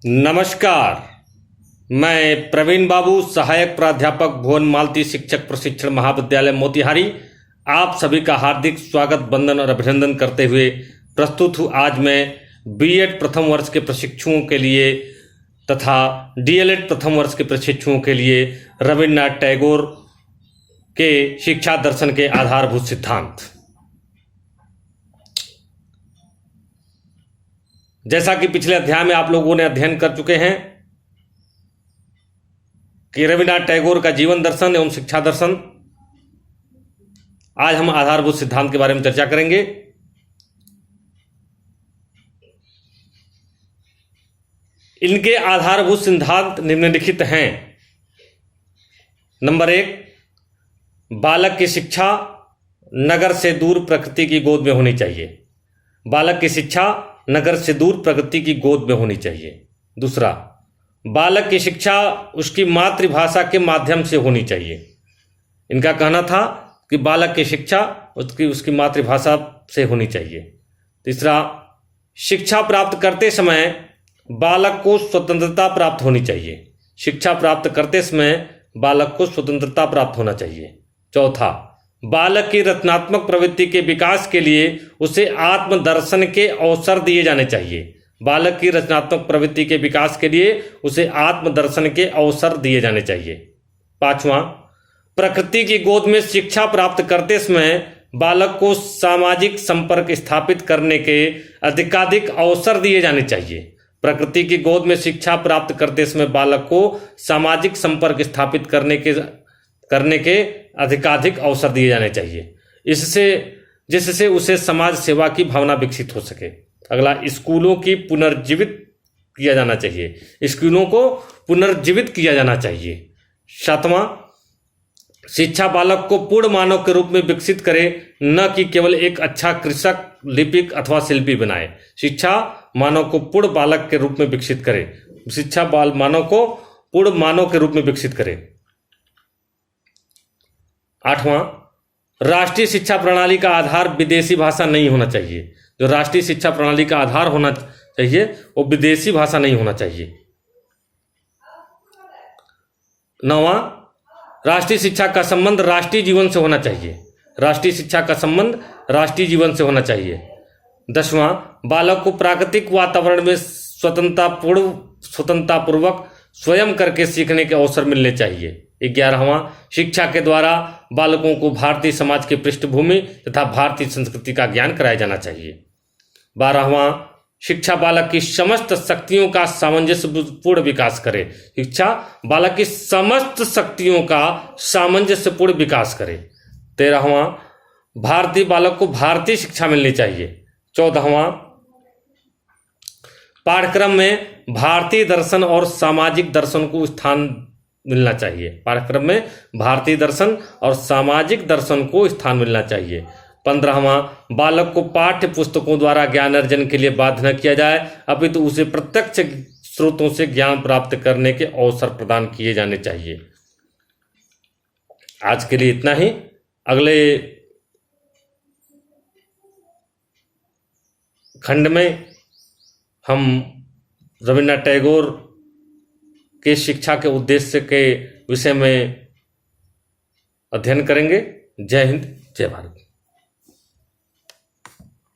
नमस्कार। मैं प्रवीण बाबू, सहायक प्राध्यापक भुवन मालती शिक्षक प्रशिक्षण महाविद्यालय मोतिहारी, आप सभी का हार्दिक स्वागत, वंदन और अभिनंदन करते हुए प्रस्तुत हूँ। आज मैं बीएड प्रथम वर्ष के प्रशिक्षुओं के लिए तथा डीएलएड प्रथम वर्ष के प्रशिक्षुओं के लिए रविन्द्रनाथ टैगोर के शिक्षा दर्शन के आधारभूत सिद्धांत। जैसा कि पिछले अध्याय में आप लोगों ने अध्ययन कर चुके हैं कि रविन्द्रनाथ टैगोर का जीवन दर्शन एवं शिक्षा दर्शन, आज हम आधारभूत सिद्धांत के बारे में चर्चा करेंगे। इनके आधारभूत सिद्धांत निम्नलिखित हैं। नंबर 1, बालक की शिक्षा नगर से दूर प्रकृति की गोद में होनी चाहिए। बालक की शिक्षा नगर से दूर प्रकृति की गोद में होनी चाहिए। दूसरा, बालक की शिक्षा उसकी मातृभाषा के माध्यम से होनी चाहिए। इनका कहना था कि बालक की शिक्षा उसकी मातृभाषा से होनी चाहिए। तीसरा, शिक्षा प्राप्त करते समय बालक को स्वतंत्रता प्राप्त होनी चाहिए। शिक्षा प्राप्त करते समय बालक को स्वतंत्रता प्राप्त होना चाहिए। चौथा, बालक की रचनात्मक प्रवृत्ति के विकास के लिए उसे आत्मदर्शन के अवसर दिए जाने चाहिए। बालक की रचनात्मक प्रवृत्ति के विकास के लिए उसे आत्मदर्शन के अवसर दिए जाने चाहिए। पांचवा, प्रकृति की गोद में शिक्षा प्राप्त करते समय बालक को सामाजिक संपर्क स्थापित करने के अधिकाधिक अवसर दिए जाने चाहिए। प्रकृति की गोद में शिक्षा प्राप्त करते समय बालक को सामाजिक संपर्क स्थापित करने के अधिकाधिक अवसर दिए जाने चाहिए, जिससे उसे समाज सेवा की भावना विकसित हो सके। अगला, स्कूलों की पुनर्जीवित किया जाना चाहिए। स्कूलों को पुनर्जीवित किया जाना चाहिए। सातवां, शिक्षा बालक को पूर्ण मानव के रूप में विकसित करे, न कि केवल एक अच्छा कृषक, लिपिक अथवा शिल्पी बनाए। शिक्षा मानव को पूर्ण बालक के रूप में विकसित करे। शिक्षा मानव को पूर्ण मानव के रूप में विकसित करे। आठवां, राष्ट्रीय शिक्षा प्रणाली का आधार विदेशी भाषा नहीं होना चाहिए। जो राष्ट्रीय शिक्षा प्रणाली का आधार होना चाहिए वो विदेशी भाषा नहीं होना चाहिए। नौवां, राष्ट्रीय शिक्षा का संबंध राष्ट्रीय जीवन से होना चाहिए। राष्ट्रीय शिक्षा का संबंध राष्ट्रीय जीवन से होना चाहिए। 10वां, बालक को प्राकृतिक वातावरण में स्वतंत्रतापूर्वक स्वयं करके सीखने के अवसर मिलने चाहिए। 11वां, शिक्षा के द्वारा बालकों को भारतीय समाज की पृष्ठभूमि तथा भारतीय संस्कृति का ज्ञान कराया जाना चाहिए। 12वां, शिक्षा बालक की समस्त शक्तियों का सामंजस्यपूर्ण विकास करे। शिक्षा बालक की समस्त शक्तियों का सामंजस्यपूर्ण विकास करे। 13वां, भारतीय बालक को भारतीय शिक्षा मिलनी चाहिए। 14वां, पाठ्यक्रम में भारतीय दर्शन और सामाजिक दर्शन को स्थान मिलना चाहिए। पाठ्यक्रम में भारतीय दर्शन और सामाजिक दर्शन को स्थान मिलना चाहिए। 15वां, बालक को पाठ्य पुस्तकों द्वारा ज्ञान अर्जन के लिए बाध्य न किया जाए, अपितु उसे प्रत्यक्ष स्रोतों से ज्ञान प्राप्त करने के अवसर प्रदान किए जाने चाहिए। आज के लिए इतना ही। अगले खंड में हम रविन्द्रनाथ टैगोर के शिक्षा के उद्देश्य के विषय में अध्ययन करेंगे। जय हिंद, जय भारत।